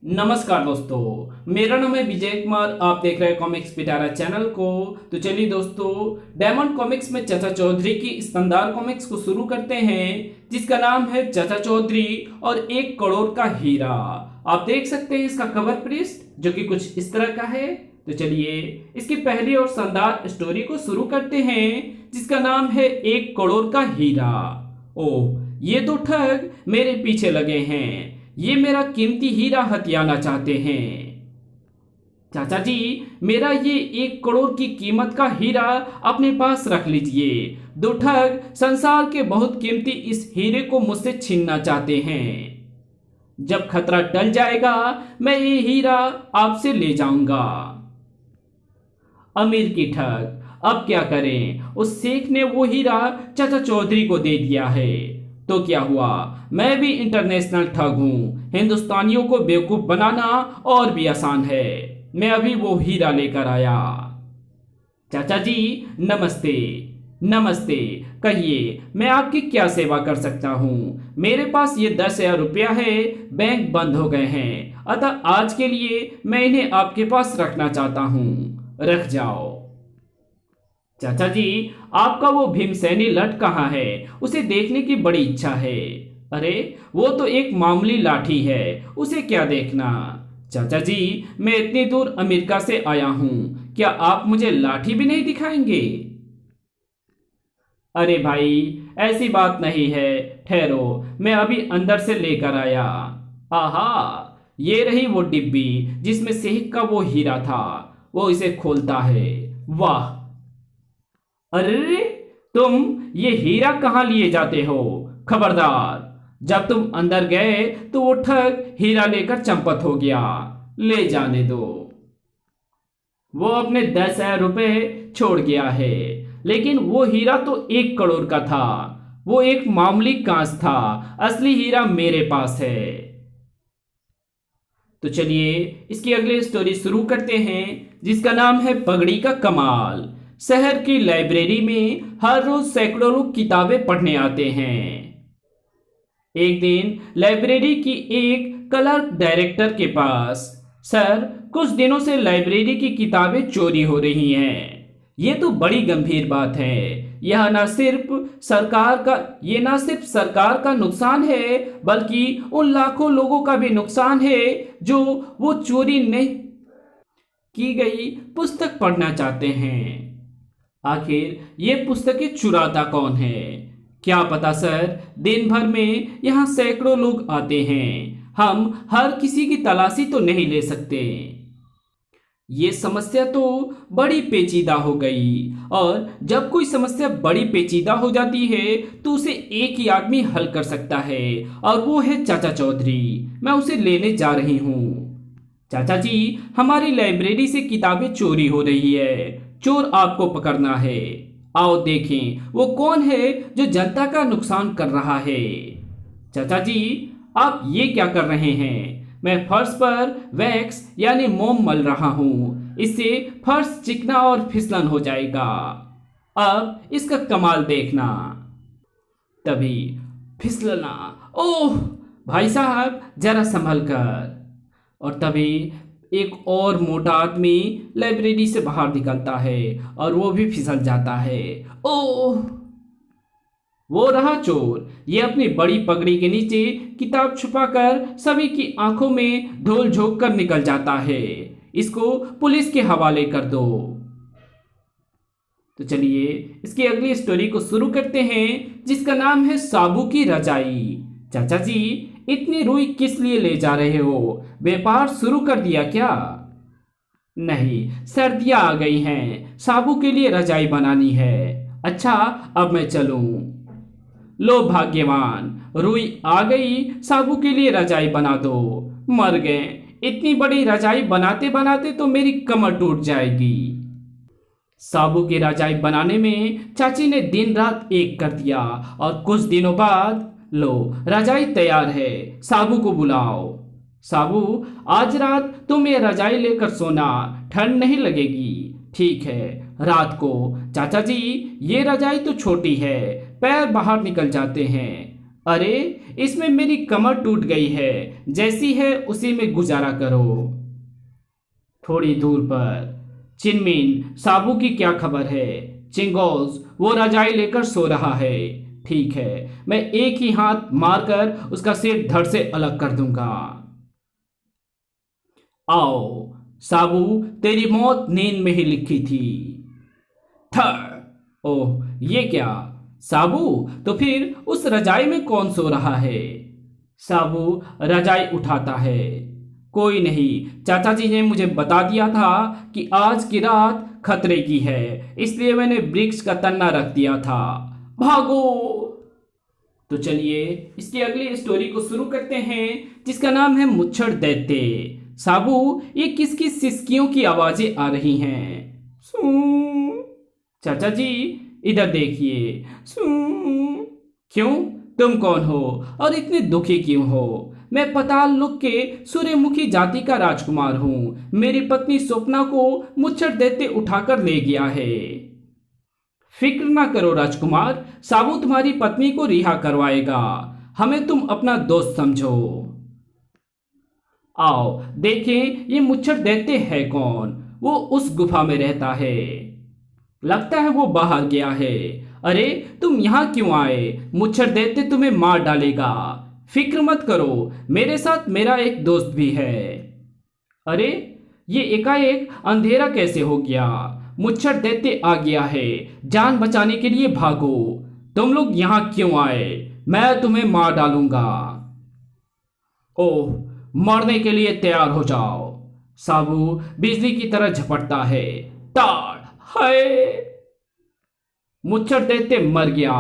नमस्कार दोस्तों, मेरा नाम है विजय कुमार। आप देख रहे हैं कॉमिक्स पिटारा चैनल को। तो चलिए दोस्तों, डायमंड कॉमिक्स में चाचा चौधरी की शानदार कॉमिक्स को शुरू करते हैं, जिसका नाम है चाचा चौधरी और 1 करोड़ का हीरा। आप देख सकते हैं इसका कवर पृष्ठ, जो कि कुछ इस तरह का है। तो चलिए इसकी पहली और शानदार स्टोरी को शुरू करते हैं, जिसका नाम है 1 करोड़ का हीरा। ओह, ये तो ठग मेरे पीछे लगे हैं। ये मेरा कीमती हीरा हथियाना चाहते हैं। चाचा जी, मेरा ये 1 करोड़ की कीमत का हीरा अपने पास रख लीजिए। दो ठग संसार के बहुत कीमती इस हीरे को मुझसे छीनना चाहते हैं। जब खतरा टल जाएगा, मैं ये हीरा आपसे ले जाऊंगा। अमीर की ठग, अब क्या करें? उस शेख ने वो हीरा चाचा चौधरी को दे दिया है। तो क्या हुआ, मैं भी इंटरनेशनल ठग हूं। हिंदुस्तानियों को बेवकूफ बनाना और भी आसान है। मैं अभी वो हीरा लेकर आया। चाचा जी नमस्ते। नमस्ते, कहिए मैं आपकी क्या सेवा कर सकता हूँ? मेरे पास ये 10,000 रुपया है, बैंक बंद हो गए हैं, अतः आज के लिए मैं इन्हें आपके पास रखना चाहता हूँ। रख जाओ। चाचा जी, आपका वो भीमसेनी लठ कहाँ है? उसे देखने की बड़ी इच्छा है। अरे वो तो एक मामूली लाठी है, उसे क्या देखना। चाचा जी, मैं इतनी दूर अमेरिका से आया हूँ, क्या आप मुझे लाठी भी नहीं दिखाएंगे? अरे भाई, ऐसी बात नहीं है, ठहरो, मैं अभी अंदर से लेकर आया। आहा, ये रही वो डिब्बी जिसमें शेख का वो हीरा था। वो इसे खोलता है। वाह, अरे तुम ये हीरा कहाँ लिए जाते हो? खबरदार, जब तुम अंदर गए तो वो ठग हीरा लेकर चंपत हो गया। ले जाने दो। वो अपने 10,000 रुपए छोड़ गया है, लेकिन वो हीरा तो 1 करोड़ का था। वो एक मामूली कांच था, असली हीरा मेरे पास है। तो चलिए इसकी अगली स्टोरी शुरू करते हैं, जिसका नाम है पगड़ी का कमाल। शहर की लाइब्रेरी में हर रोज सैकड़ों लोग किताबें पढ़ने आते हैं। एक दिन लाइब्रेरी की एक क्लर्क डायरेक्टर के पास, सर, कुछ दिनों से लाइब्रेरी की किताबें चोरी हो रही हैं। ये तो बड़ी गंभीर बात है। यह ना सिर्फ सरकार का नुकसान है, बल्कि उन लाखों लोगों का भी नुकसान है जो वो चोरी नहीं की गई पुस्तक पढ़ना चाहते हैं। आखिर ये पुस्तकें चुराता कौन है? क्या पता सर, दिन भर में यहाँ सैकड़ों लोग आते हैं। हम हर किसी की तलाशी तो नहीं ले सकते। ये समस्या तो बड़ी पेचीदा हो गई, और जब कोई समस्या बड़ी पेचीदा हो जाती है तो उसे एक ही आदमी हल कर सकता है, और वो है चाचा चौधरी। मैं उसे लेने जा रही हूँ। चाचा जी, हमारी लाइब्रेरी से किताबें चोरी हो रही है। चोर आपको पकड़ना है। आओ देखें वो कौन है जो जनता का नुकसान कर रहा है। चाचा जी, आप ये क्या कर रहे हैं? मैं फर्श पर वैक्स यानी मोम मल रहा हूँ। इससे फर्श चिकना और फिसलन हो जाएगा। अब इसका कमाल देखना। तभी फिसलना। ओह भाई साहब, जरा संभल कर। और तभी एक और मोटा आदमी लाइब्रेरी से बाहर निकलता है, और वो भी फिसल जाता है। ओह, वो रहा चोर। ये अपनी बड़ी पगड़ी के नीचे किताब छुपाकर सभी की आंखों में ढोल झोंक कर निकल जाता है। इसको पुलिस के हवाले कर दो। तो चलिए इसकी अगली स्टोरी को शुरू करते हैं, जिसका नाम है साबू की रजाई। चाचा जी, इतनी रुई किस लिए ले जा रहे हो? व्यापार शुरू कर दिया क्या? नहीं, सर्दियां आ गई हैं, साबू के लिए रजाई बनानी है। अच्छा, अब मैं चलूं? लो भाग्यवान, रुई आ गई, साबू के लिए रजाई बना दो। मर गए, इतनी बड़ी रजाई बनाते बनाते तो मेरी कमर टूट जाएगी। साबू की रजाई बनाने में चाची ने दिन रात एक कर दिया, और कुछ दिनों बाद लो, रजाई तैयार है। साबू को बुलाओ। साबू, आज रात तुम ये रजाई लेकर सोना, ठंड नहीं लगेगी। ठीक है, रात को। चाचा जी, ये रजाई तो छोटी है, पैर बाहर निकल जाते हैं। अरे, इसमें मेरी कमर टूट गई है, जैसी है उसी में गुजारा करो। थोड़ी दूर पर चिनमिन, साबू की क्या खबर है? चिंगोज, वो रजाई लेकर सो रहा है। ठीक है, मैं एक ही हाथ मारकर उसका सिर धड़ से अलग कर दूंगा। आओ साबू, तेरी मौत नींद में ही लिखी थी। थर, ओह ये क्या? साबू, तो फिर उस रजाई में कौन सो रहा है? साबू रजाई उठाता है। कोई नहीं, चाचा जी ने मुझे बता दिया था कि आज की रात खतरे की है, इसलिए मैंने वृक्ष का तन्ना रख दिया था। भागो। तो चलिए इसकी अगली स्टोरी को शुरू करते हैं, जिसका नाम है मुच्छड़ दैत्य। साबू, ये किसकी सिसकियों की आवाजें आ रही हैं? सू। चाचा जी, इधर देखिए। सू। क्यों? तुम कौन हो और इतने दुखी क्यों हो? मैं पाताल लोक के सूर्यमुखी जाति का राजकुमार हूँ। मेरी पत्नी स्वप्ना को मुच्छड़ दैत्य उठाकर ले गया है। फिक्र ना करो राजकुमार, साबू तुम्हारी पत्नी को रिहा करवाएगा। हमें तुम अपना दोस्त समझो। आओ देखें ये मुच्छड़ दैत्य है कौन। वो उस गुफा में रहता है। लगता है वो बाहर गया है। अरे, तुम यहाँ क्यों आए? मुच्छड़ दैत्य तुम्हें मार डालेगा। फिक्र मत करो, मेरे साथ मेरा एक दोस्त भी है। अरे, ये एकाएक अंधेरा कैसे हो गया? मुच्छड़ दैत्य आ गया है, जान बचाने के लिए भागो। तुम लोग यहाँ क्यों आए? मैं तुम्हें मार डालूंगा। ओह, मरने के लिए तैयार हो जाओ। साबू बिजली की तरह झपटता है। ताड़, हाय! मुच्छड़ दैत्य मर गया।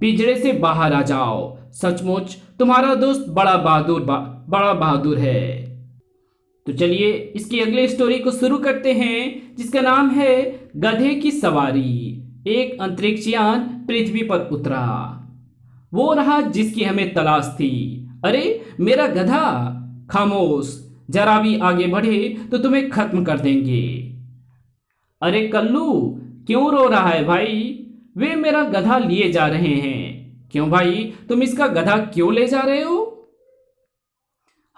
पिंजरे से बाहर आ जाओ। सचमुच तुम्हारा दोस्त बड़ा बहादुर है। तो चलिए इसकी अगली स्टोरी को शुरू करते हैं, जिसका नाम है गधे की सवारी। एक अंतरिक्षयान पृथ्वी पर उतरा। वो रहा जिसकी हमें तलाश थी। अरे मेरा गधा! खामोश, जरा भी आगे बढ़े तो तुम्हें खत्म कर देंगे। अरे कल्लू, क्यों रो रहा है भाई? वे मेरा गधा लिए जा रहे हैं। क्यों भाई, तुम इसका गधा क्यों ले जा रहे हो?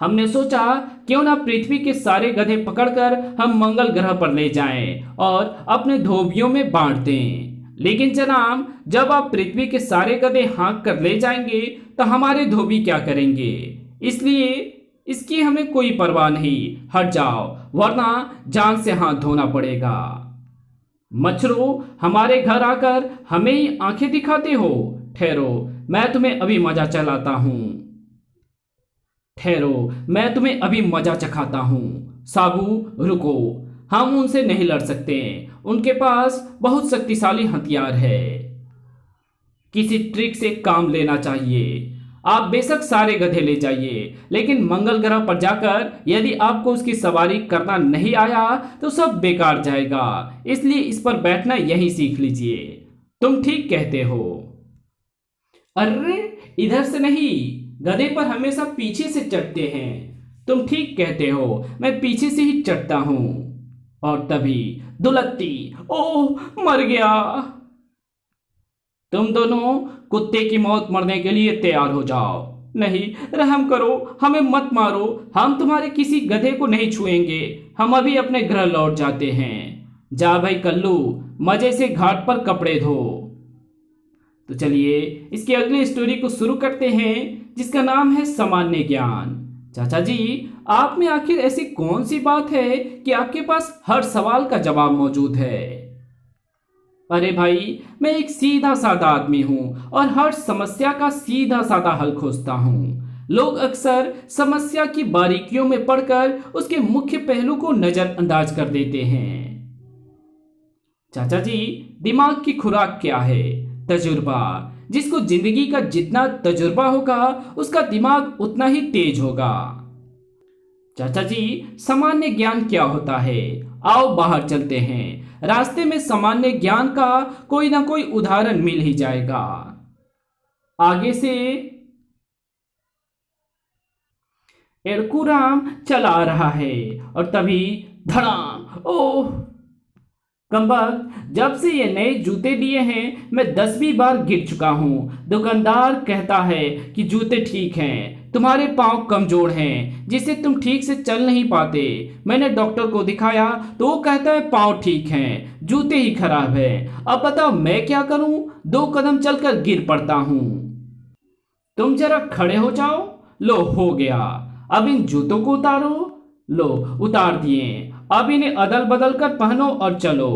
हमने सोचा क्यों ना पृथ्वी के सारे गधे पकड़कर हम मंगल ग्रह पर ले जाएं और अपने धोबियों में बांट दें। लेकिन जनाब, जब आप पृथ्वी के सारे गधे हाँक कर ले जाएंगे तो हमारे धोबी क्या करेंगे? इसलिए इसकी हमें कोई परवाह नहीं। हट जाओ, वरना जान से हाथ धोना पड़ेगा। मच्छरों, हमारे घर आकर हमें ही आंखें दिखाते हो। ठहरो, मैं तुम्हें अभी मजा चलाता हूं। ठहरो, मैं तुम्हें अभी मजा चखाता हूं। साबू रुको, हम उनसे नहीं लड़ सकते। उनके पास बहुत शक्तिशाली हथियार है। किसी ट्रिक से काम लेना चाहिए। आप बेशक सारे गधे ले जाइए, लेकिन मंगल ग्रह पर जाकर यदि आपको उसकी सवारी करना नहीं आया तो सब बेकार जाएगा। इसलिए इस पर बैठना यही सीख लीजिए। तुम ठीक कहते हो। अरे, इधर से नहीं, गधे पर हमेशा पीछे से चढ़ते हैं। तुम ठीक कहते हो, मैं पीछे से ही चढ़ता हूं। और तभी दुलत्ती, ओह मर गया। तुम दोनों कुत्ते की मौत मरने के लिए तैयार हो जाओ। नहीं, रहम करो, हमें मत मारो। हम तुम्हारे किसी गधे को नहीं छुएंगे। हम अभी अपने घर लौट जाते हैं। जा भाई कल्लू, मजे से घाट पर कपड़े धो। तो चलिए इसकी अगली स्टोरी को शुरू करते हैं, जिसका नाम है सामान्य ज्ञान। चाचा जी, आप में आखिर ऐसी कौन सी बात है कि आपके पास हर सवाल का जवाब मौजूद है? अरे भाई, मैं एक सीधा साधा आदमी हूं और हर समस्या का सीधा साधा हल खोजता हूं। लोग अक्सर समस्या की बारीकियों में पड़कर उसके मुख्य पहलू को नजरअंदाज कर देते हैं। चाचा जी, दिमाग की खुराक क्या है? तजुर्बा। जिसको जिंदगी का जितना तजुर्बा होगा उसका दिमाग उतना ही तेज होगा। चाचा जी, सामान्य ज्ञान क्या होता है? आओ बाहर चलते हैं। रास्ते में सामान्य ज्ञान का कोई ना कोई उदाहरण मिल ही जाएगा। आगे से एड़कूराम चला आ रहा है और तभी धड़ाम, ओह! कमबख्त, जब से ये नए जूते लिए हैं मैं 10वीं बार गिर चुका हूँ। दुकानदार कहता है कि जूते ठीक हैं, तुम्हारे पाँव कमजोर हैं जिससे तुम ठीक से चल नहीं पाते। मैंने डॉक्टर को दिखाया तो वो कहता है पाँव ठीक हैं, जूते ही खराब है। अब बताओ मैं क्या करूँ? 2 कदम चलकर गिर पड़ता हूँ। तुम जरा खड़े हो जाओ। लो हो गया। अब इन जूतों को उतारो। लो उतार दिए। अब इन्हें अदल बदल कर पहनो और चलो।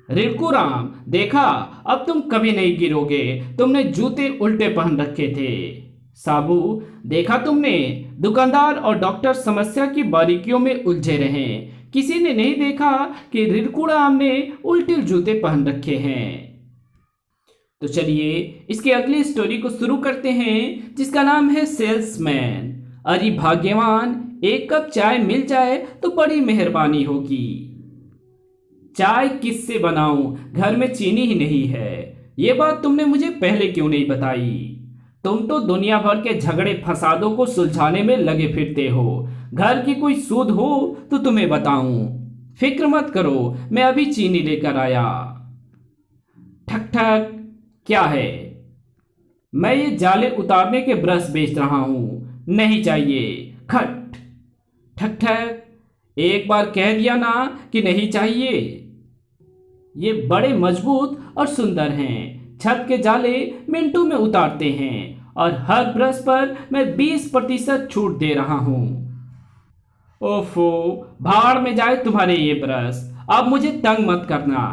रिंकू राम, देखा, अब तुम कभी नहीं गिरोगे, तुमने जूते उल्टे पहन रखे थे। साबू, देखा तुमने, दुकानदार और डॉक्टर समस्या की बारीकियों में उलझे रहे। किसी ने नहीं देखा कि रिंकू राम ने उल्टे जूते पहन रखे हैं। तो चलिए इसकी अगली स्टोरी को शुरू करते हैं, जिसका नाम है सेल्समैन। अरे भाग्यवान, 1 कप चाय मिल जाए तो बड़ी मेहरबानी होगी। चाय किससे बनाऊं? घर में चीनी ही नहीं है। ये बात तुमने मुझे पहले क्यों नहीं बताई? तुम तो दुनिया भर के झगड़े फसादों को सुलझाने में लगे फिरते हो। घर की कोई सूद हो तो तुम्हें बताऊं। फिक्र मत करो, मैं अभी चीनी लेकर आया। ठक ठक, क्या है? मैं ये जाले उतारने के ब्रश बेच रहा हूं। नहीं चाहिए। खट। ठक ठक, एक बार कह दिया ना कि नहीं चाहिए। ये बड़े मजबूत और सुंदर हैं। छत के जाले मिनटों में उतारते हैं और हर ब्रश पर मैं 20% छूट दे रहा हूं। ओफो, भाड़ में जाए तुम्हारे ये ब्रश। अब मुझे तंग मत करना।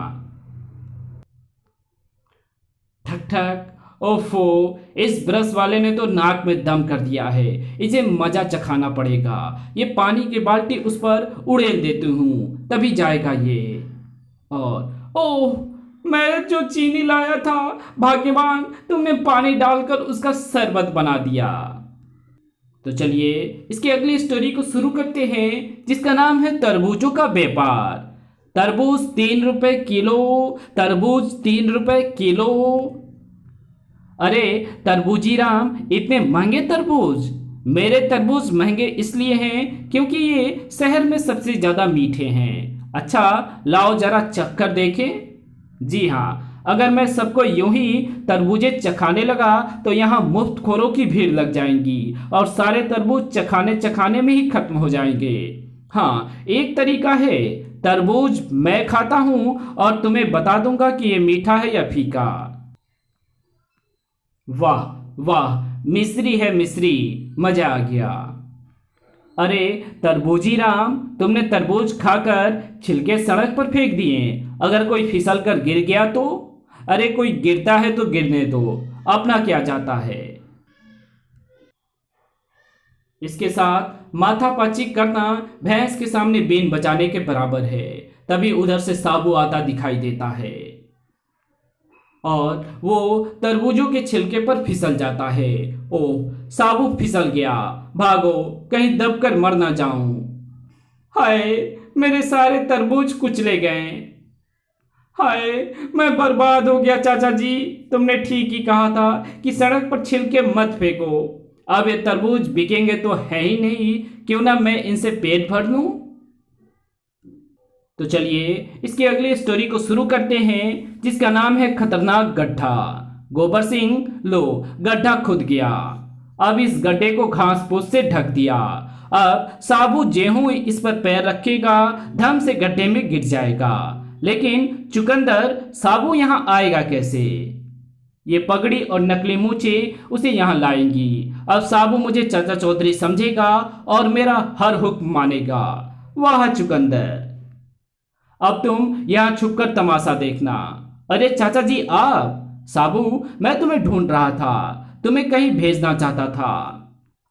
ठक ठक, ओफो, इस ब्रश वाले ने तो नाक में दम कर दिया है। इसे मजा चखाना पड़ेगा। ये पानी की बाल्टी उस पर उड़ेल देती हूँ, तभी जाएगा ये। और ओह, मैं जो चीनी लाया था, भाग्यवान तुमने पानी डालकर उसका शरबत बना दिया। तो चलिए इसकी अगली स्टोरी को शुरू करते हैं, जिसका नाम है तरबूजों का व्यापार। तरबूज 3 रुपए किलो, तरबूज 3 रुपए किलो। अरे तरबूजी राम, इतने महंगे तरबूज? मेरे तरबूज महंगे इसलिए हैं क्योंकि ये शहर में सबसे ज्यादा मीठे हैं। अच्छा लाओ जरा चख कर देखें। जी हाँ, अगर मैं सबको यूं ही तरबूजे चखाने लगा तो यहाँ मुफ्तखोरों की भीड़ लग जाएंगी और सारे तरबूज चखाने चखाने में ही खत्म हो जाएंगे। हाँ, एक तरीका है, तरबूज मैं खाता हूँ और तुम्हें बता दूंगा कि ये मीठा है या फीका। वाह वाह, मिस्री है मिस्री, मजा आ गया। अरे तरबूजी राम, तुमने तरबूज खाकर छिलके सड़क पर फेंक दिए। अगर कोई फिसल कर गिर गया तो? अरे कोई गिरता है तो गिरने दो, अपना क्या जाता है। इसके साथ माथापाची करना भैंस के सामने बीन बजाने के बराबर है। तभी उधर से साबू आता दिखाई देता है और वो तरबूजों के छिलके पर फिसल जाता है। ओह, साबू फिसल गया, भागो कहीं दबकर मर ना जाऊं। हाय, मेरे सारे तरबूज कुचले गए। हाय, मैं बर्बाद हो गया। चाचा जी, तुमने ठीक ही कहा था कि सड़क पर छिलके मत फेंको। अब ये तरबूज बिकेंगे तो है ही नहीं, क्यों ना मैं इनसे पेट भर लूं। तो चलिए इसकी अगली स्टोरी को शुरू करते हैं, जिसका नाम है खतरनाक गड्ढा। गोबर सिंह, लो गड्ढा खुद गया। अब इस गड्ढे को घास फूस से ढक दिया। अब साबू जेहू इस पर पैर रखेगा, धम से गड्ढे में गिर जाएगा। लेकिन चुकंदर, साबू यहाँ आएगा कैसे? ये पगड़ी और नकली मूछे उसे यहाँ लाएंगी। अब साबू मुझे चाचा चौधरी समझेगा और मेरा हर हुक्म मानेगा। वाह चुकंदर, अब तुम यहाँ छुपकर तमाशा देखना। अरे चाचा जी आप? साबू, मैं तुम्हें ढूंढ रहा था, तुम्हें कहीं भेजना चाहता था।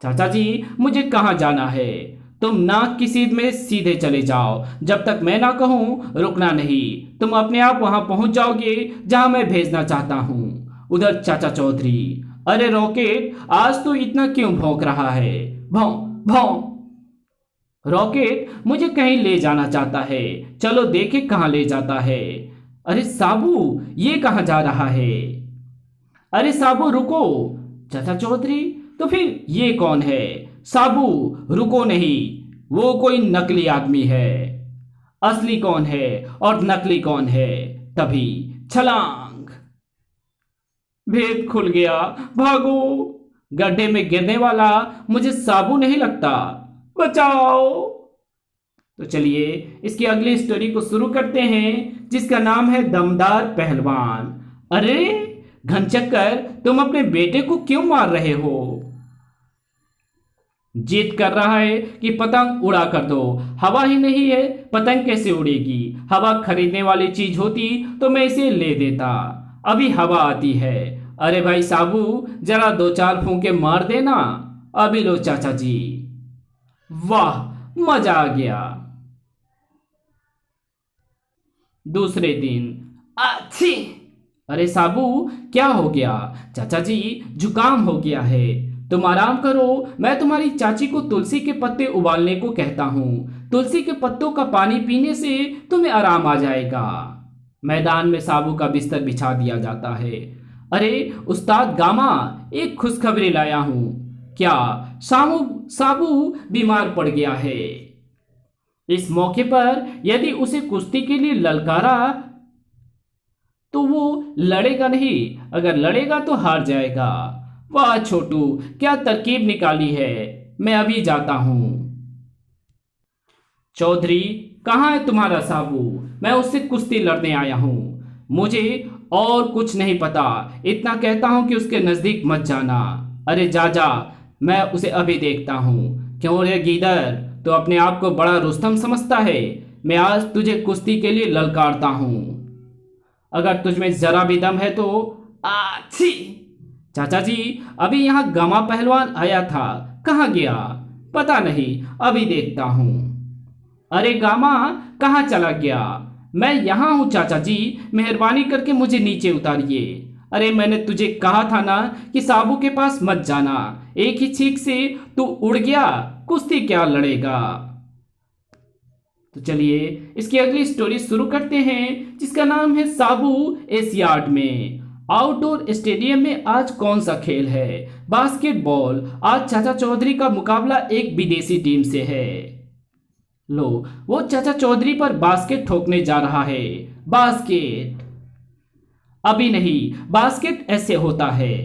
चाचा जी, मुझे कहाँ जाना है? तुम नाक की सीध में सीधे चले जाओ, जब तक मैं ना कहूँ रुकना नहीं। तुम अपने आप वहां पहुंच जाओगे जहां मैं भेजना चाहता हूँ। उधर चाचा चौधरी। अरे रॉकेट, आज तो इतना क्यों भौंक रहा है? भौं भौं। रॉकेट मुझे कहीं ले जाना चाहता है, चलो देखे कहाँ ले जाता है। अरे साबू, ये कहाँ जा रहा है? अरे साबू रुको। चाचा चौधरी, तो फिर ये कौन है? साबू रुको नहीं, वो कोई नकली आदमी है। असली कौन है और नकली कौन है। तभी छलांग, भेद खुल गया। भागो, गड्ढे में गिरने वाला मुझे साबू नहीं लगता। बचाओ। तो चलिए इसकी अगली स्टोरी को शुरू करते हैं, जिसका नाम है दमदार पहलवान। अरे घनचक्कर, तुम अपने बेटे को क्यों मार रहे हो? जिद कर रहा है कि पतंग उड़ा कर दो। हवा ही नहीं है, पतंग कैसे उड़ेगी? हवा खरीदने वाली चीज होती तो मैं इसे ले देता। अभी हवा आती है। अरे भाई साबू, जरा दो चार फूंके मार देना। अभी लो चाचा जी। वाह, मजा आ गया। दूसरे दिन, अच्छी। अरे साबू, क्या हो गया? चाचा जी, जुकाम हो गया है। तुम आराम करो, मैं तुम्हारी चाची को तुलसी के पत्ते उबालने को कहता हूँ। तुलसी के पत्तों का पानी पीने से तुम्हें आराम आ जाएगा। मैदान में साबू का बिस्तर बिछा दिया जाता है। अरे उस्ताद गामा, एक खुशखबरी लाया हूँ। क्या? साबू बीमार पड़ गया है। इस मौके पर यदि उसे कुश्ती के लिए ललकारा तो वो लड़ेगा नहीं। अगर लड़ेगा तो हार जाएगा। वाह छोटू, क्या तरकीब निकाली है। मैं अभी जाता हूं। चौधरी, कहाँ है तुम्हारा साबू? मैं उससे कुश्ती लड़ने आया हूं। मुझे और कुछ नहीं पता, इतना कहता हूं कि उसके नजदीक मत जाना। अरे जा जा, मैं उसे अभी देखता हूं। क्यों रे गीदड़, तो अपने आप को बड़ा रुस्तम समझता है? मैं आज तुझे कुश्ती के लिए ललकारता हूं। अगर तुझमें जरा भी दम है तो। आछी। चाचा जी, अभी यहाँ गमा पहलवान आया था, कहाँ गया? पता नहीं, अभी देखता हूं। अरे गामा, कहाँ चला गया? मैं यहाँ हूँ चाचा जी, मेहरबानी करके मुझे नीचे उतारिए। अरे मैंने तुझे कहा था ना कि साबू के पास मत जाना। एक ही छींक से तू उड़ गया, कुश्ती क्या लड़ेगा। तो चलिए इसकी अगली स्टोरी शुरू करते हैं, जिसका नाम है साबू एशियाड में। आउटडोर स्टेडियम में आज कौन सा खेल है? बास्केटबॉल। आज चाचा चौधरी का मुकाबला एक विदेशी टीम से है। लो, वो चाचा चौधरी पर बास्केट ठोकने जा रहा है। बास्केट अभी नहीं, बास्केट ऐसे होता है।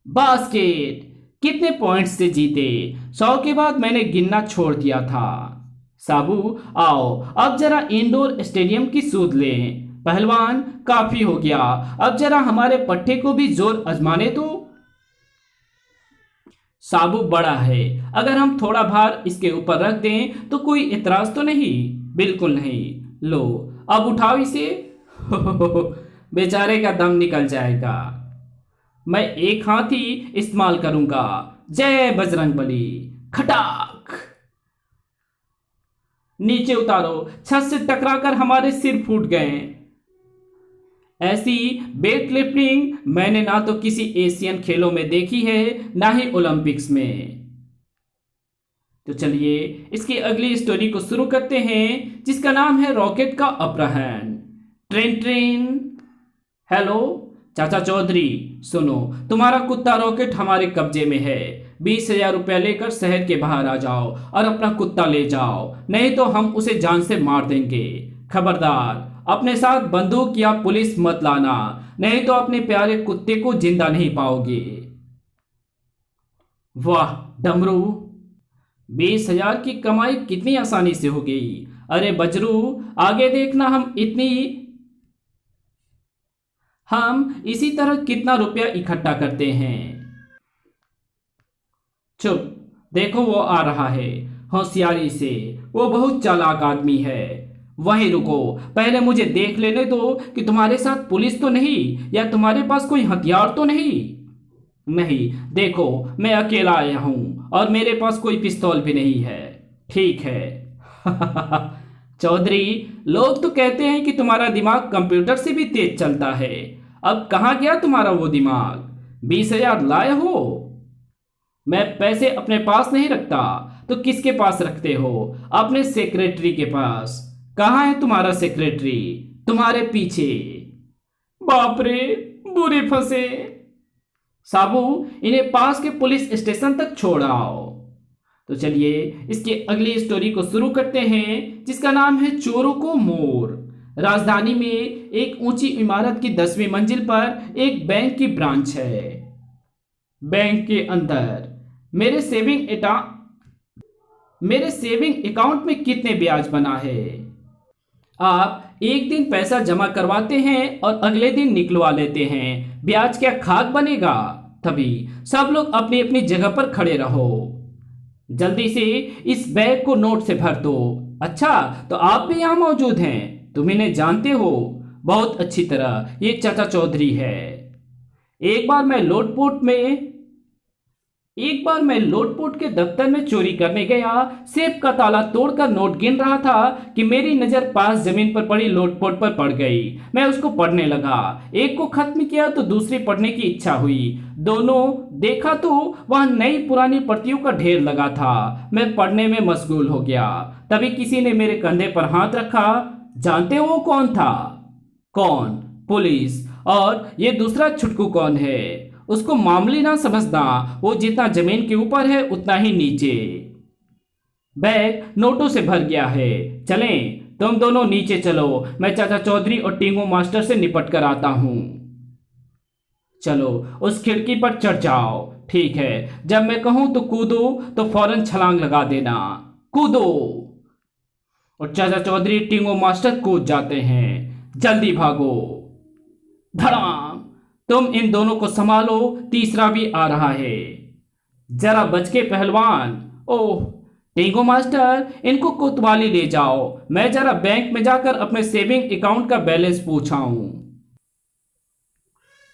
बास्केट कितने पॉइंट्स से जीते? 100 के बाद मैंने गिनना छोड़ दिया था। साबू आओ, अब जरा इंडोर स्टेडियम की सूद लें। पहलवान, काफी हो गया, अब जरा हमारे पट्टे को भी जोर आजमाने दो। साबू बड़ा है, अगर हम थोड़ा भार इसके ऊपर रख दें तो कोई इतराज तो नहीं? बिल्कुल नहीं। लो, अब उठाओ इसे। बेचारे का दम निकल जाएगा। मैं एक हाथ ही इस्तेमाल करूंगा। जय बजरंगबली। खटाक। नीचे उतारो, छत से टकराकर हमारे सिर फूट गए। ऐसी वेट लिफ्टिंग मैंने ना तो किसी एशियन खेलों में देखी है, ना ही ओलंपिक्स में। तो चलिए इसकी अगली स्टोरी को शुरू करते हैं, जिसका नाम है रॉकेट का अपहरण। Train train. हेलो चाचा चौधरी, सुनो, तुम्हारा कुत्ता रॉकेट हमारे कब्जे में है। 20,000 रुपया लेकर शहर के बाहर आ जाओ और अपना कुत्ता ले जाओ, नहीं तो हम उसे जान से मार देंगे। खबरदार, अपने साथ बंदूक या पुलिस मत लाना, नहीं तो अपने प्यारे कुत्ते को जिंदा नहीं पाओगे। वाह डमरू, 20,000 की कमाई कितनी आसानी से हो गई। अरे बजरू, आगे देखना, हम इसी तरह कितना रुपया इकट्ठा करते हैं। चुप, देखो वो आ रहा है, होशियारी से। वो बहुत चालाक आदमी है। वहीं रुको, पहले मुझे देख लेने दो कि तुम्हारे साथ पुलिस तो नहीं, या तुम्हारे पास कोई हथियार तो नहीं। नहीं, देखो मैं अकेला आया हूं और मेरे पास कोई पिस्तौल भी नहीं है। ठीक है। चौधरी, लोग तो कहते हैं कि तुम्हारा दिमाग कंप्यूटर से भी तेज चलता है। अब कहाँ गया तुम्हारा वो दिमाग? 20,000 लाए हो? मैं पैसे अपने पास नहीं रखता, तो किसके पास रखते हो? अपने सेक्रेटरी के पास। कहाँ है तुम्हारा सेक्रेटरी? तुम्हारे पीछे। बाप रे, बुरे फंसे। साबू, इन्हें पास के पुलिस स्टेशन तक छोड़ आओ। तो चलिए इसके अगली स्टोरी को शुरू करते हैं, जिसका नाम है चोरों को मोर। राजधानी में एक ऊंची इमारत की 10वीं मंजिल पर एक बैंक की ब्रांच है। बैंक के अंदर मेरे सेविंग अकाउंट में कितने ब्याज बना है? आप एक दिन पैसा जमा करवाते हैं और अगले दिन निकलवा लेते हैं, ब्याज क्या खाक बनेगा? तभी सब लोग अपनी अपनी जगह पर खड़े रहो, जल्दी से इस बैग को नोट से भर दो। अच्छा, तो आप भी यहाँ मौजूद हैं, तुम इन्हें जानते हो बहुत अच्छी तरह, ये चाचा चौधरी है। एक बार मैं लोटपोट के दफ्तर में चोरी करने गया, सेफ का ताला तोड़कर नोट गिन रहा था कि मेरी नजर पास जमीन पर पड़ी लोटपोट पर पड़ गई। मैं उसको पढ़ने लगा, एक को खत्म किया तो दूसरी पढ़ने की इच्छा हुई। दोनों देखा तो वहां नई पुरानी प्रतियों का ढेर लगा था। मैं पढ़ने में मशगूल हो गया, तभी किसी ने मेरे कंधे पर हाथ रखा। जानते हो वो कौन था? कौन? पुलिस। और ये दूसरा छुटकू कौन है? उसको मामूली ना समझना, वो जितना जमीन के ऊपर है उतना ही नीचे। बैग नोटों से भर गया है, चलें तुम दोनों नीचे चलो, मैं चाचा चौधरी और टींगू मास्टर से निपट कर आता हूं। चलो उस खिड़की पर चढ़ जाओ। ठीक है, जब मैं कहूं तो कूदो तो फौरन छलांग लगा देना। कूदो। और चाचा चौधरी टींगू मास्टर कूद जाते हैं। जल्दी भागो। धड़ाम। तुम इन दोनों को संभालो, तीसरा भी आ रहा है, जरा बच के पहलवान। ओह टींगू मास्टर, इनको कोतवाली ले जाओ, मैं जरा बैंक में जाकर अपने सेविंग अकाउंट का बैलेंस पूछाऊं।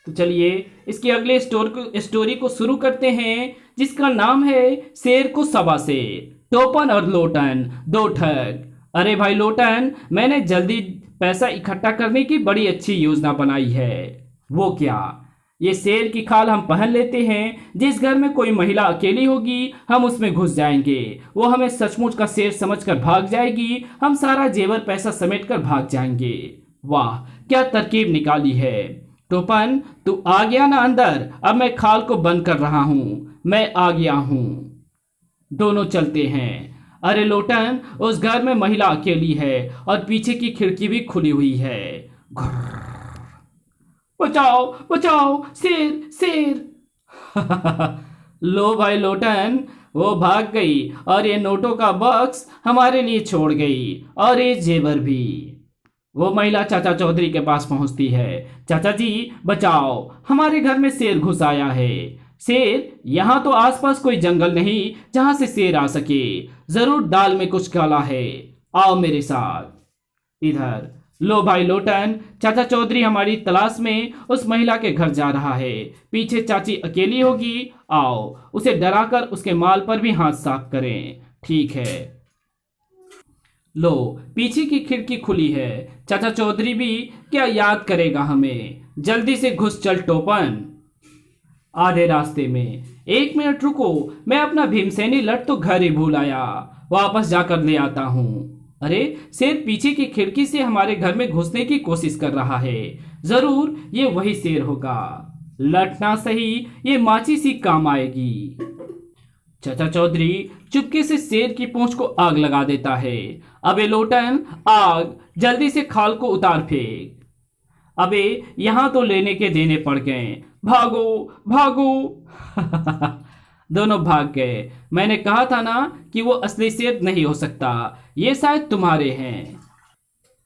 तो चलिए इसकी अगले स्टोरी को शुरू करते हैं, जिसका नाम है शेर को सवा शेर। टोपन और लोटन, दो ठग। अरे भाई लोटन, मैंने जल्दी पैसा इकट्ठा करने की बड़ी अच्छी योजना बनाई है। वो क्या? ये शेर की खाल हम पहन लेते हैं, जिस घर में कोई महिला अकेली होगी हम उसमें घुस जाएंगे, वो हमें सचमुच का शेर समझकर भाग जाएगी, हम सारा जेवर पैसा समेट कर भाग जाएंगे। वाह क्या तरकीब निकाली है। टोपन तू आ गया ना अंदर, अब मैं खाल को बंद कर रहा हूं, मैं आ गया हूं। दोनों चलते हैं। अरे लोटन, उस घर में महिला अकेली है और पीछे की खिड़की भी खुली हुई है। बचाओ बचाओ, शेर शेर। लो भाई लोटन, वो भाग गई और ये नोटों का बॉक्स हमारे लिए छोड़ गई, और ये जेवर भी। वो महिला चाचा चौधरी के पास पहुंचती है। चाचा जी बचाओ, हमारे घर में शेर घुस आया है। शेर? यहाँ तो आसपास कोई जंगल नहीं जहां से शेर आ सके, जरूर दाल में कुछ काला है, आओ मेरे साथ। इधर लो भाई लोटन, चाचा चौधरी हमारी तलाश में उस महिला के घर जा रहा है, पीछे चाची अकेली होगी, आओ उसे डराकर उसके माल पर भी हाथ साफ करें। ठीक है। लो पीछे की खिड़की खुली है, चाचा चौधरी भी क्या याद करेगा हमें, जल्दी से घुस चल टोपन। आधे रास्ते में, एक मिनट रुको, मैं अपना भीमसेनी लट तो घर ही भूल आया, वापस जाकर ले आता हूँ। अरे शेर पीछे की खिड़की से हमारे घर में घुसने की कोशिश कर रहा है, जरूर ये वही शेर होगा। लट ना सही, ये माचिस ही काम आएगी। चाचा चौधरी चुपके से शेर की पूंछ को आग लगा देता है। अबे लोटन, आग, जल्दी से खाल को उतार फेंक। अबे यहां तो लेने के देने पड़ गए, भागो भागो। दोनों भाग गए। मैंने कहा था ना कि वो असली शेर नहीं हो सकता, ये शायद तुम्हारे हैं।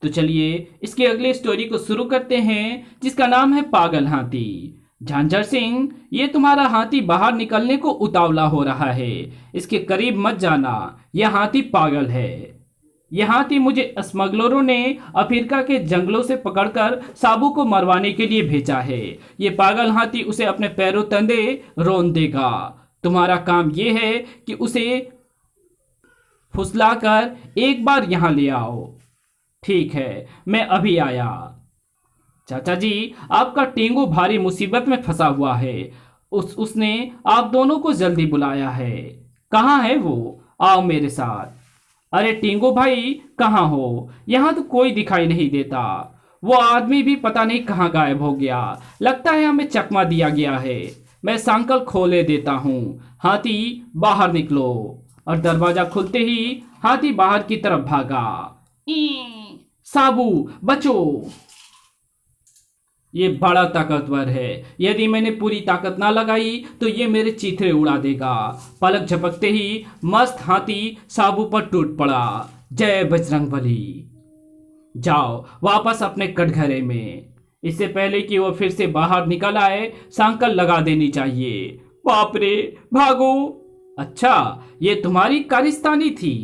तो चलिए इसकी अगली स्टोरी को शुरू करते हैं, जिसका नाम है पागल हाथी। झांझर सिंह, ये तुम्हारा हाथी बाहर निकलने को उतावला हो रहा है, इसके करीब मत जाना, यह हाथी पागल है। यह हाथी मुझे स्मगलरों ने अफ्रीका के जंगलों से पकड़कर साबू को मरवाने के लिए भेजा है। ये पागल हाथी उसे अपने पैरों तंदे रौंद देगा। तुम्हारा काम यह है कि उसे फुसलाकर एक बार यहां ले आओ। ठीक है, मैं अभी आया। चाचा जी, आपका टींगू भारी मुसीबत में फंसा हुआ है, उसने आप दोनों को जल्दी बुलाया है। कहाँ है वो? आओ मेरे साथ। अरे टींगू भाई कहाँ हो? यहाँ तो कोई दिखाई नहीं देता। वो आदमी भी पता नहीं कहाँ गायब हो गया, लगता है हमें चकमा दिया गया है। मैं सांकल खोले देता हूँ, हाथी बाहर निकलो। और दरवाजा खुलते ही हाथी बाहर की तरफ भागा। साबू बचो, ये बड़ा ताकतवर है, यदि मैंने पूरी ताकत ना लगाई तो ये मेरे चीथड़े उड़ा देगा। पलक झपकते ही मस्त हाथी साबू पर टूट पड़ा। जय बजरंगबली। जाओ वापस अपने कटघरे में। इससे पहले कि वो फिर से बाहर निकल आए, सांकल लगा देनी चाहिए। बाप रे, भागो। अच्छा, ये तुम्हारी कारिस्तानी थी।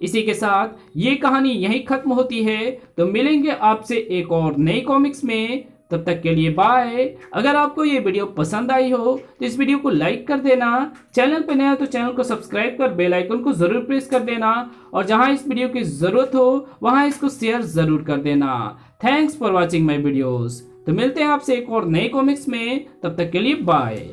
इसी के साथ ये कहानी यहीं खत्म होती है। तो मिलेंगे आपसे एक और नई कॉमिक्स में, तब तक के लिए बाय। अगर आपको ये वीडियो पसंद आई हो तो इस वीडियो को लाइक कर देना। चैनल पर नया तो चैनल को सब्सक्राइब कर बेल आइकन को जरूर प्रेस कर देना, और जहां इस वीडियो की जरूरत हो वहां इसको शेयर जरूर कर देना। Thanks for watching my videos. तो मिलते हैं आपसे एक और नए कॉमिक्स में, तब तक के लिए बाय।